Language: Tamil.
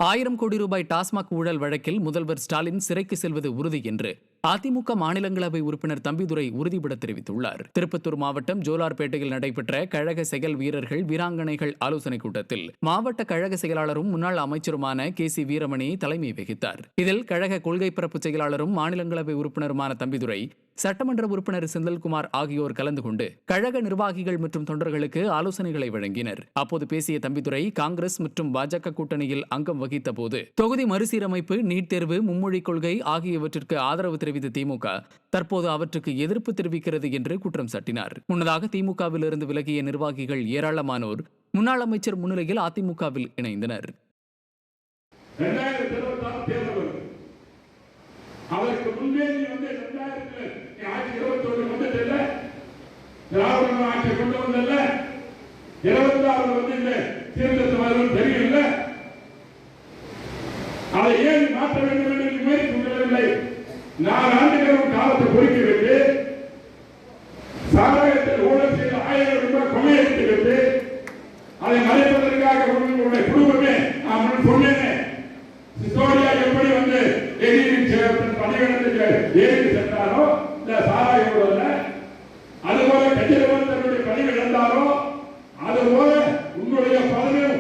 1000 கோடி ரூபாய் டாஸ்மாக் ஊழல் வழக்கில் முதல்வர் ஸ்டாலின் சிறைக்கு செல்வது உறுதி என்று அதிமுக மாநிலங்களவை உறுப்பினர் தம்பிதுரை உறுதிபட தெரிவித்துள்ளார். திருப்பத்தூர் மாவட்டம் ஜோலார்பேட்டையில் நடைபெற்ற கழக செயல் வீரர்கள் வீராங்கனைகள் ஆலோசனைக் கூட்டத்தில் மாவட்ட கழக செயலாளரும் முன்னாள் அமைச்சருமான KC வீரமணி தலைமை வகித்தார். இதில் கழக கொள்கை பரப்பு செயலாளரும் மாநிலங்களவை உறுப்பினருமான தம்பிதுரை, சட்டமன்ற உறுப்பினர் செந்தில்குமார் ஆகியோர் கலந்து கொண்டு கழக நிர்வாகிகள் மற்றும் தொண்டர்களுக்கு ஆலோசனைகளை வழங்கினர். அப்போது பேசிய தம்பிதுரை, காங்கிரஸ் மற்றும் பாஜக கூட்டணியில் அங்கம் வகித்த போது தொகுதி மறுசீரமைப்பு, நீட் தேர்வு, மும்மொழிக் கொள்கை ஆகியவற்றிற்கு ஆதரவு தெரிவித்த திமுக தற்போது அவற்றுக்கு எதிர்ப்பு தெரிவிக்கிறது என்று குற்றம் சாட்டினார். முன்னதாக திமுகவில் இருந்து விலகிய நிர்வாகிகள் ஏராளமானோர் முன்னாள் அமைச்சர் முன்னிலையில் அதிமுகவில் இணைந்தனர். அதற்கு முன்பே நீ வந்து 2021 வந்துட்டல, திராவிட ஆட்சி கொண்டு வந்தல்ல, 26 வந்து இந்த சீர்திருத்தம் தெரியல, அதை ஏன் மாற்ற வேண்டும் என்று முயற்சி கொள்ளவில்லை. 4 ஆண்டுகளும் காலத்தை பொறுக்கிவிட்டு சாராயத்தில் ஊழல் செய்த 1000 ரூபாய் கொள்ளையடித்து விட்டு அதை மறைப்பதற்காக உங்களுடைய குடும்பமே நான் சொன்னேன். சிசோடியா எப்படி வந்து பணியிடத்துக்கு ஏறி சென்றாரோ, இந்த சாராய ஊழல்ல, அதுபோல கட்சியில் தன்னுடைய பணி இழந்தாரோ, அதுபோல உங்களுடைய பதவியை